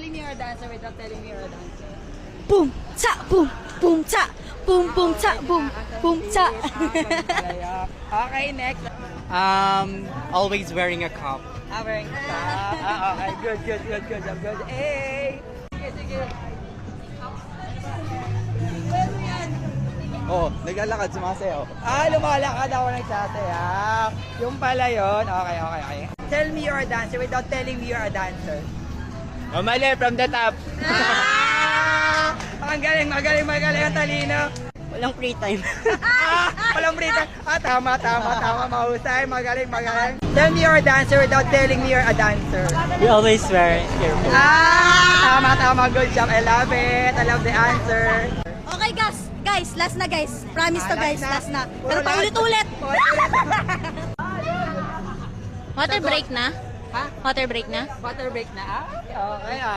telling me you're a dancer without telling me you're a dancer. Boom, cha, boom, boom, cha, boom, boom, cha, boom, boom, cha. Okay, next. Always wearing a cup. Wearing top. Okay, good. I'm good. Hey! Sige. Oh, naglalakad, sumasayaw. Lumalakad ako nagsasayaw. Yung pala yun. Okay. Tell me you're a dancer without telling me you're a dancer. Mali, from the top. Ang galing. Ang talino. Walang free time. Walang free time. Tama. Mahusay. Magaling. Tell me you're a dancer without telling me you're a dancer. We always wear earphones. Tama. Good job. I love it. I love the answer. Okay, guys, last na guys. Promise to guys, last na. Pero Puro paulit-ulit. Water break na? Ha? Water break na? Butter break na. Okay.